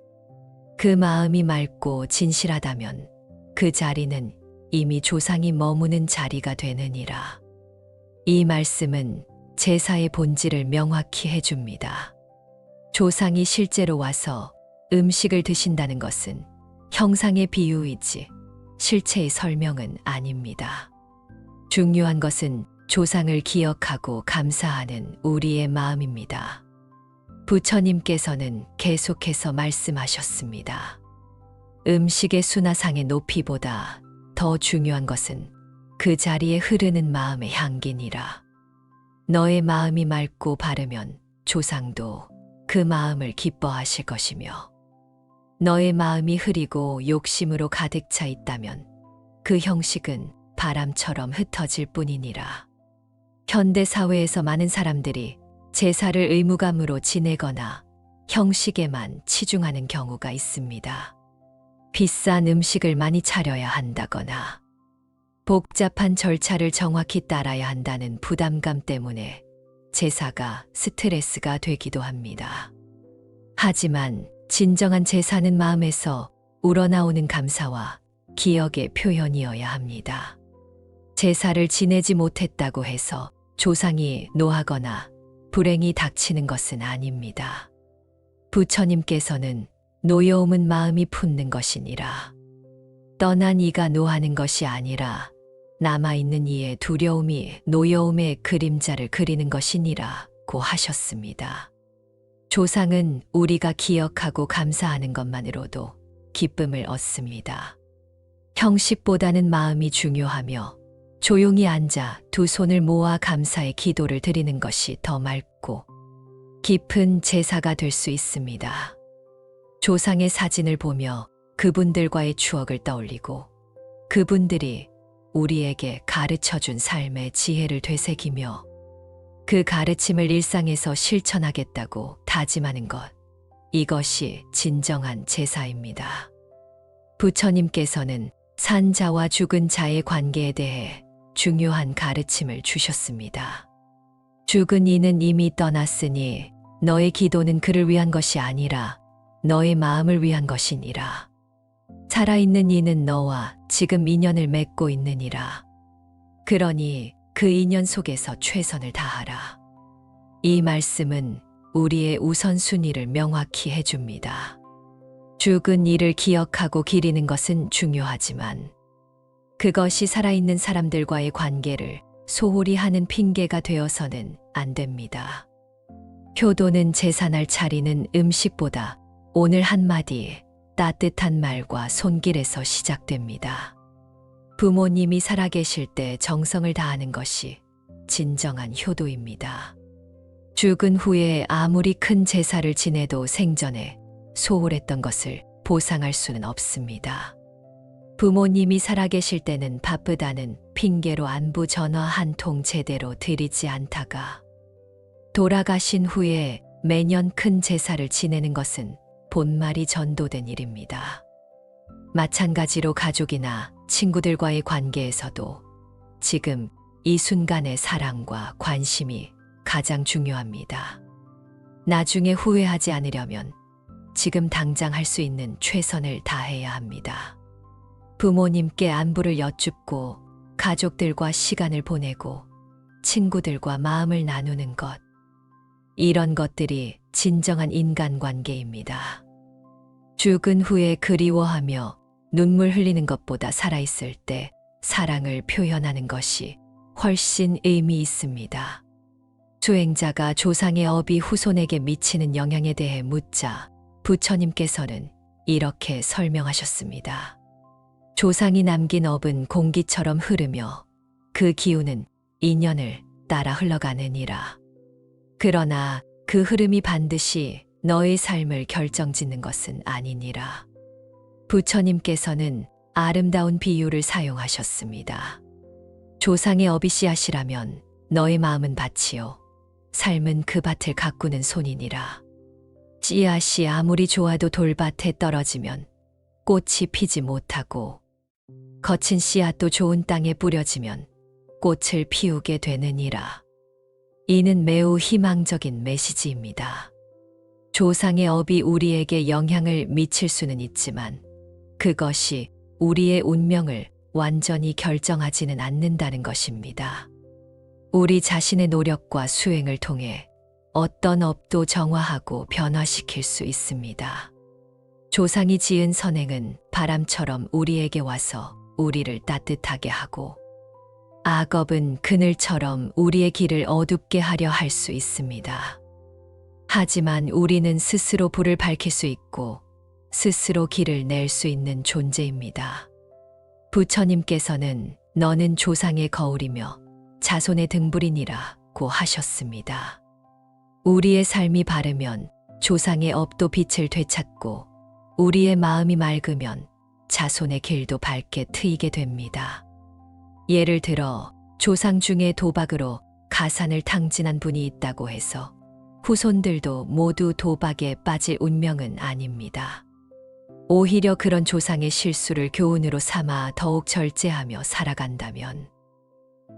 그 마음이 맑고 진실하다면 그 자리는 이미 조상이 머무는 자리가 되느니라. 이 말씀은 제사의 본질을 명확히 해줍니다. 조상이 실제로 와서 음식을 드신다는 것은 형상의 비유이지 실체의 설명은 아닙니다. 중요한 것은 조상을 기억하고 감사하는 우리의 마음입니다. 부처님께서는 계속해서 말씀하셨습니다. 음식의 수나상의 높이보다 더 중요한 것은 그 자리에 흐르는 마음의 향기니라. 너의 마음이 맑고 바르면 조상도 그 마음을 기뻐하실 것이며 너의 마음이 흐리고 욕심으로 가득 차 있다면 그 형식은 바람처럼 흩어질 뿐이니라. 현대 사회에서 많은 사람들이 제사를 의무감으로 지내거나 형식에만 치중하는 경우가 있습니다. 비싼 음식을 많이 차려야 한다거나 복잡한 절차를 정확히 따라야 한다는 부담감 때문에 제사가 스트레스가 되기도 합니다. 하지만 진정한 제사는 마음에서 우러나오는 감사와 기억의 표현이어야 합니다. 제사를 지내지 못했다고 해서 조상이 노하거나 불행이 닥치는 것은 아닙니다. 부처님께서는 노여움은 마음이 품는 것이니라. 떠난 이가 노하는 것이 아니라 남아있는 이의 두려움이 노여움의 그림자를 그리는 것이니라고 하셨습니다. 조상은 우리가 기억하고 감사하는 것만으로도 기쁨을 얻습니다. 형식보다는 마음이 중요하며 조용히 앉아 두 손을 모아 감사의 기도를 드리는 것이 더 맑고 깊은 제사가 될 수 있습니다. 조상의 사진을 보며 그분들과의 추억을 떠올리고 그분들이 우리에게 가르쳐 준 삶의 지혜를 되새기며 그 가르침을 일상에서 실천하겠다고 다짐하는 것. 이것이 진정한 제사입니다. 부처님께서는 산자와 죽은 자의 관계에 대해 중요한 가르침을 주셨습니다. 죽은 이는 이미 떠났으니 너의 기도는 그를 위한 것이 아니라 너의 마음을 위한 것이니라. 살아있는 이는 너와 지금 인연을 맺고 있느니라. 그러니 그 인연 속에서 최선을 다하라. 이 말씀은 우리의 우선순위를 명확히 해줍니다. 죽은 이를 기억하고 기리는 것은 중요하지만 그것이 살아있는 사람들과의 관계를 소홀히 하는 핑계가 되어서는 안 됩니다. 효도는 제사날 차리는 음식보다 오늘 한마디 따뜻한 말과 손길에서 시작됩니다. 부모님이 살아계실 때 정성을 다하는 것이 진정한 효도입니다. 죽은 후에 아무리 큰 제사를 지내도 생전에 소홀했던 것을 보상할 수는 없습니다. 부모님이 살아계실 때는 바쁘다는 핑계로 안부 전화 한 통 제대로 드리지 않다가 돌아가신 후에 매년 큰 제사를 지내는 것은 본말이 전도된 일입니다. 마찬가지로 가족이나 친구들과의 관계에서도 지금 이 순간의 사랑과 관심이 가장 중요합니다. 나중에 후회하지 않으려면 지금 당장 할 수 있는 최선을 다해야 합니다. 부모님께 안부를 여쭙고 가족들과 시간을 보내고 친구들과 마음을 나누는 것. 이런 것들이 진정한 인간관계입니다. 죽은 후에 그리워하며 눈물 흘리는 것보다 살아있을 때 사랑을 표현하는 것이 훨씬 의미 있습니다. 수행자가 조상의 업이 후손에게 미치는 영향에 대해 묻자 부처님께서는 이렇게 설명하셨습니다. 조상이 남긴 업은 공기처럼 흐르며 그 기운은 인연을 따라 흘러가느니라. 그러나 그 흐름이 반드시 너의 삶을 결정짓는 것은 아니니라. 부처님께서는 아름다운 비유를 사용하셨습니다. 조상의 업이 씨앗이라면 너의 마음은 밭이요 삶은 그 밭을 가꾸는 손이니라. 씨앗이 아무리 좋아도 돌밭에 떨어지면 꽃이 피지 못하고 거친 씨앗도 좋은 땅에 뿌려지면 꽃을 피우게 되느니라. 이는 매우 희망적인 메시지입니다. 조상의 업이 우리에게 영향을 미칠 수는 있지만 그것이 우리의 운명을 완전히 결정하지는 않는다는 것입니다. 우리 자신의 노력과 수행을 통해 어떤 업도 정화하고 변화시킬 수 있습니다. 조상이 지은 선행은 바람처럼 우리에게 와서 우리를 따뜻하게 하고 악업은 그늘처럼 우리의 길을 어둡게 하려 할 수 있습니다. 하지만 우리는 스스로 불을 밝힐 수 있고 스스로 길을 낼 수 있는 존재입니다. 부처님께서는 너는 조상의 거울이며 자손의 등불이니라고 하셨습니다. 우리의 삶이 바르면 조상의 업도 빛을 되찾고 우리의 마음이 맑으면 자손의 길도 밝게 트이게 됩니다. 예를 들어 조상 중에 도박으로 가산을 탕진한 분이 있다고 해서 후손들도 모두 도박에 빠질 운명은 아닙니다. 오히려 그런 조상의 실수를 교훈으로 삼아 더욱 절제하며 살아간다면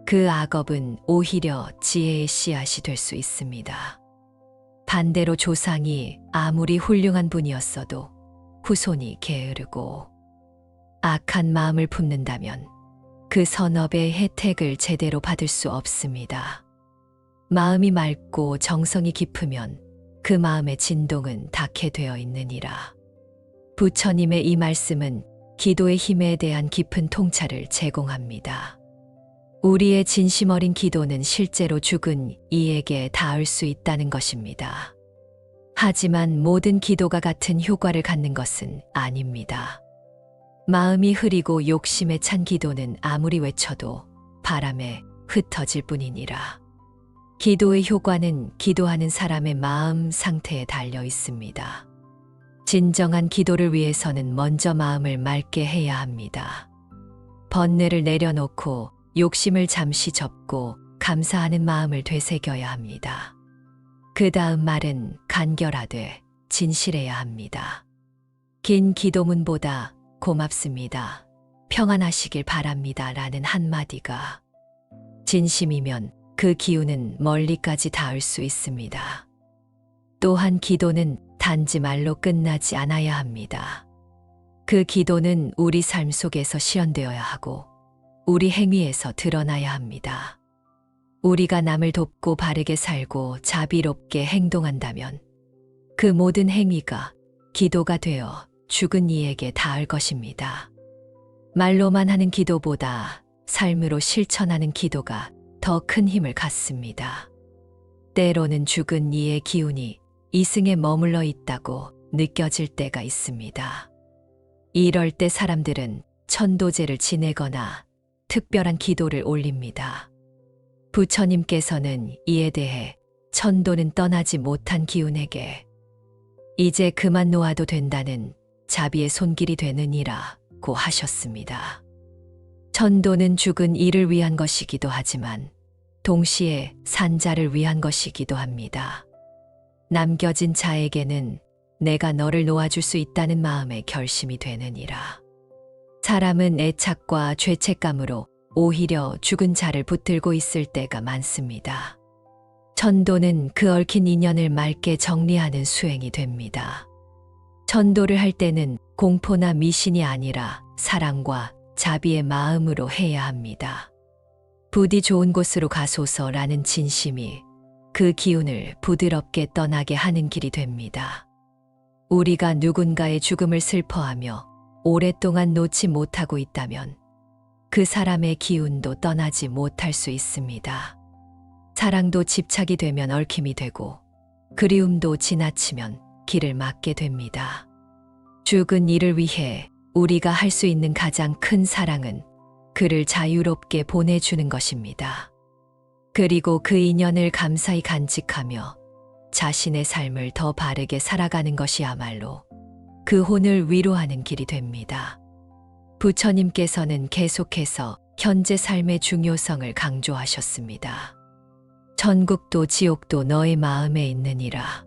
그 악업은 오히려 지혜의 씨앗이 될 수 있습니다. 반대로 조상이 아무리 훌륭한 분이었어도 후손이 게으르고 악한 마음을 품는다면 그 선업의 혜택을 제대로 받을 수 없습니다. 마음이 맑고 정성이 깊으면 그 마음의 진동은 닿게 되어 있느니라. 부처님의 이 말씀은 기도의 힘에 대한 깊은 통찰을 제공합니다. 우리의 진심 어린 기도는 실제로 죽은 이에게 닿을 수 있다는 것입니다. 하지만 모든 기도가 같은 효과를 갖는 것은 아닙니다. 마음이 흐리고 욕심에 찬 기도는 아무리 외쳐도 바람에 흩어질 뿐이니라. 기도의 효과는 기도하는 사람의 마음 상태에 달려 있습니다. 진정한 기도를 위해서는 먼저 마음을 맑게 해야 합니다. 번뇌를 내려놓고 욕심을 잠시 접고 감사하는 마음을 되새겨야 합니다. 그 다음 말은 간결하되 진실해야 합니다. 긴 기도문보다 고맙습니다. 평안하시길 바랍니다. 라는 한마디가 진심이면 그 기운은 멀리까지 닿을 수 있습니다. 또한 기도는 단지 말로 끝나지 않아야 합니다. 그 기도는 우리 삶 속에서 실현되어야 하고 우리 행위에서 드러나야 합니다. 우리가 남을 돕고 바르게 살고 자비롭게 행동한다면 그 모든 행위가 기도가 되어 죽은 이에게 닿을 것입니다. 말로만 하는 기도보다 삶으로 실천하는 기도가 더 큰 힘을 갖습니다. 때로는 죽은 이의 기운이 이승에 머물러 있다고 느껴질 때가 있습니다. 이럴 때 사람들은 천도제를 지내거나 특별한 기도를 올립니다. 부처님께서는 이에 대해 천도는 떠나지 못한 기운에게 이제 그만 놓아도 된다는 자비의 손길이 되느니라고 하셨습니다. 천도는 죽은 이를 위한 것이기도 하지만 동시에 산자를 위한 것이기도 합니다. 남겨진 자에게는 내가 너를 놓아줄 수 있다는 마음의 결심이 되느니라. 사람은 애착과 죄책감으로 오히려 죽은 자를 붙들고 있을 때가 많습니다. 천도는 그 얽힌 인연을 맑게 정리하는 수행이 됩니다. 천도를 할 때는 공포나 미신이 아니라 사랑과 자비의 마음으로 해야 합니다. 부디 좋은 곳으로 가소서라는 진심이 그 기운을 부드럽게 떠나게 하는 길이 됩니다. 우리가 누군가의 죽음을 슬퍼하며 오랫동안 놓지 못하고 있다면 그 사람의 기운도 떠나지 못할 수 있습니다. 사랑도 집착이 되면 얽힘이 되고 그리움도 지나치면 길을 막게 됩니다. 죽은 이를 위해 우리가 할 수 있는 가장 큰 사랑은 그를 자유롭게 보내주는 것입니다. 그리고 그 인연을 감사히 간직하며 자신의 삶을 더 바르게 살아가는 것이야말로 그 혼을 위로하는 길이 됩니다. 부처님께서는 계속해서 현재 삶의 중요성을 강조하셨습니다. 천국도 지옥도 너의 마음에 있느니라.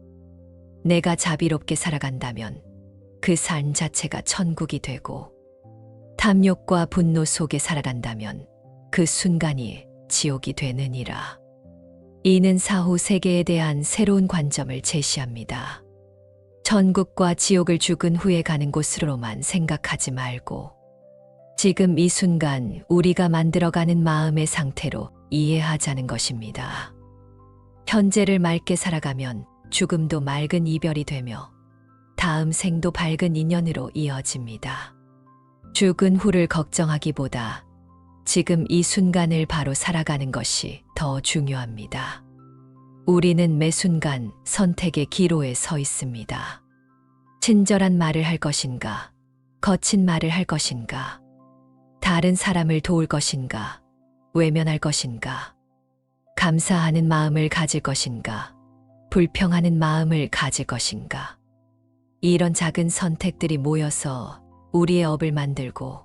내가 자비롭게 살아간다면 그 삶 자체가 천국이 되고 탐욕과 분노 속에 살아간다면 그 순간이 지옥이 되느니라. 이는 사후 세계에 대한 새로운 관점을 제시합니다. 천국과 지옥을 죽은 후에 가는 곳으로만 생각하지 말고 지금 이 순간 우리가 만들어가는 마음의 상태로 이해하자는 것입니다. 현재를 맑게 살아가면 죽음도 맑은 이별이 되며 다음 생도 밝은 인연으로 이어집니다. 죽은 후를 걱정하기보다 지금 이 순간을 바로 살아가는 것이 더 중요합니다. 우리는 매 순간 선택의 기로에 서 있습니다. 친절한 말을 할 것인가, 거친 말을 할 것인가, 다른 사람을 도울 것인가, 외면할 것인가, 감사하는 마음을 가질 것인가, 불평하는 마음을 가질 것인가. 이런 작은 선택들이 모여서 우리의 업을 만들고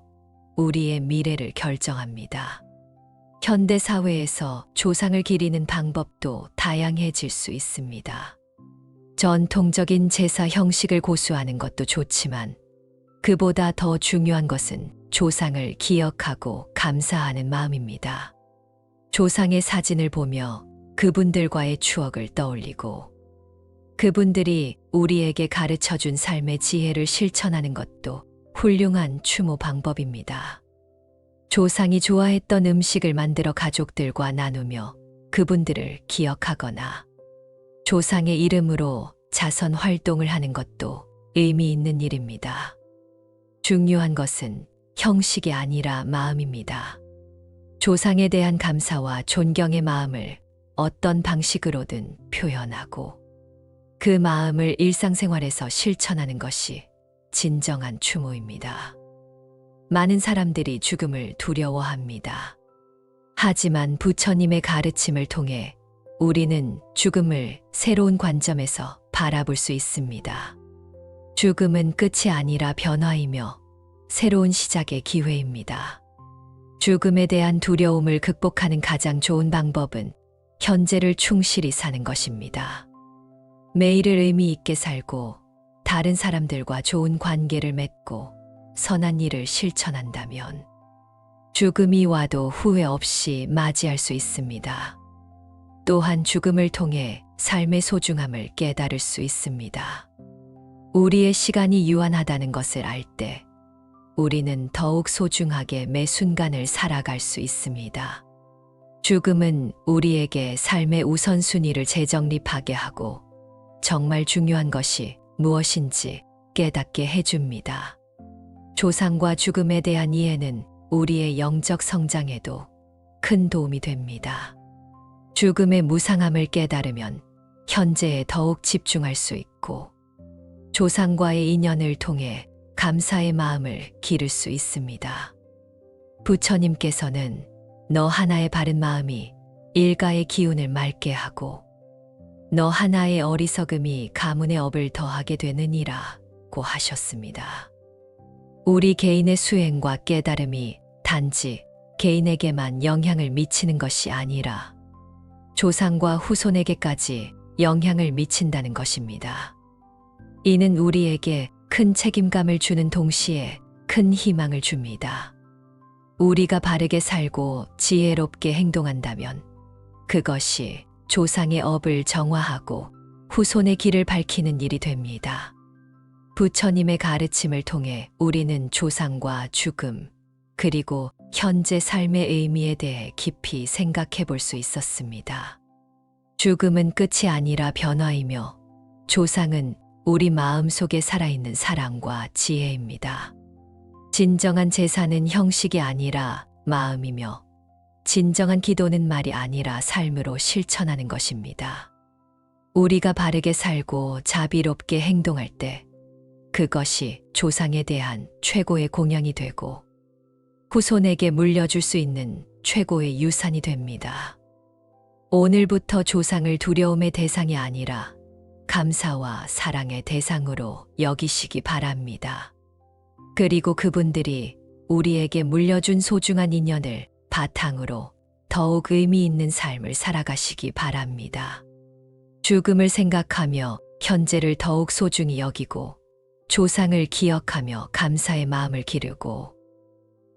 우리의 미래를 결정합니다. 현대 사회에서 조상을 기리는 방법도 다양해질 수 있습니다. 전통적인 제사 형식을 고수하는 것도 좋지만 그보다 더 중요한 것은 조상을 기억하고 감사하는 마음입니다. 조상의 사진을 보며 그분들과의 추억을 떠올리고 그분들이 우리에게 가르쳐준 삶의 지혜를 실천하는 것도 훌륭한 추모 방법입니다. 조상이 좋아했던 음식을 만들어 가족들과 나누며 그분들을 기억하거나 조상의 이름으로 자선 활동을 하는 것도 의미 있는 일입니다. 중요한 것은 형식이 아니라 마음입니다. 조상에 대한 감사와 존경의 마음을 어떤 방식으로든 표현하고 그 마음을 일상생활에서 실천하는 것이 진정한 추모입니다. 많은 사람들이 죽음을 두려워합니다. 하지만 부처님의 가르침을 통해 우리는 죽음을 새로운 관점에서 바라볼 수 있습니다. 죽음은 끝이 아니라 변화이며 새로운 시작의 기회입니다. 죽음에 대한 두려움을 극복하는 가장 좋은 방법은 현재를 충실히 사는 것입니다. 매일을 의미 있게 살고 다른 사람들과 좋은 관계를 맺고 선한 일을 실천한다면 죽음이 와도 후회 없이 맞이할 수 있습니다. 또한 죽음을 통해 삶의 소중함을 깨달을 수 있습니다. 우리의 시간이 유한하다는 것을 알 때 우리는 더욱 소중하게 매 순간을 살아갈 수 있습니다. 죽음은 우리에게 삶의 우선순위를 재정립하게 하고 정말 중요한 것이 무엇인지 깨닫게 해줍니다. 조상과 죽음에 대한 이해는 우리의 영적 성장에도 큰 도움이 됩니다. 죽음의 무상함을 깨달으면 현재에 더욱 집중할 수 있고 조상과의 인연을 통해 감사의 마음을 기를 수 있습니다. 부처님께서는 너 하나의 바른 마음이 일가의 기운을 맑게 하고 너 하나의 어리석음이 가문의 업을 더하게 되느니라고 하셨습니다. 우리 개인의 수행과 깨달음이 단지 개인에게만 영향을 미치는 것이 아니라 조상과 후손에게까지 영향을 미친다는 것입니다. 이는 우리에게 큰 책임감을 주는 동시에 큰 희망을 줍니다. 우리가 바르게 살고 지혜롭게 행동한다면 그것이 조상의 업을 정화하고 후손의 길을 밝히는 일이 됩니다. 부처님의 가르침을 통해 우리는 조상과 죽음, 그리고 현재 삶의 의미에 대해 깊이 생각해 볼 수 있었습니다. 죽음은 끝이 아니라 변화이며 조상은 우리 마음 속에 살아있는 사랑과 지혜입니다. 진정한 제사는 형식이 아니라 마음이며 진정한 기도는 말이 아니라 삶으로 실천하는 것입니다. 우리가 바르게 살고 자비롭게 행동할 때 그것이 조상에 대한 최고의 공양이 되고 후손에게 물려줄 수 있는 최고의 유산이 됩니다. 오늘부터 조상을 두려움의 대상이 아니라 감사와 사랑의 대상으로 여기시기 바랍니다. 그리고 그분들이 우리에게 물려준 소중한 인연을 바탕으로 더욱 의미 있는 삶을 살아가시기 바랍니다. 죽음을 생각하며 현재를 더욱 소중히 여기고 조상을 기억하며 감사의 마음을 기르고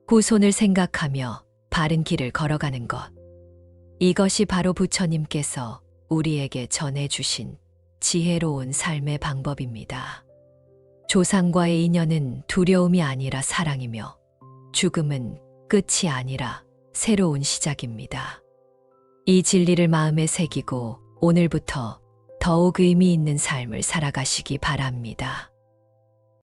후손을 생각하며 바른 길을 걸어가는 것. 이것이 바로 부처님께서 우리에게 전해주신 지혜로운 삶의 방법입니다. 조상과의 인연은 두려움이 아니라 사랑이며 죽음은 끝이 아니라 새로운 시작입니다. 이 진리를 마음에 새기고 오늘부터 더욱 의미 있는 삶을 살아가시기 바랍니다.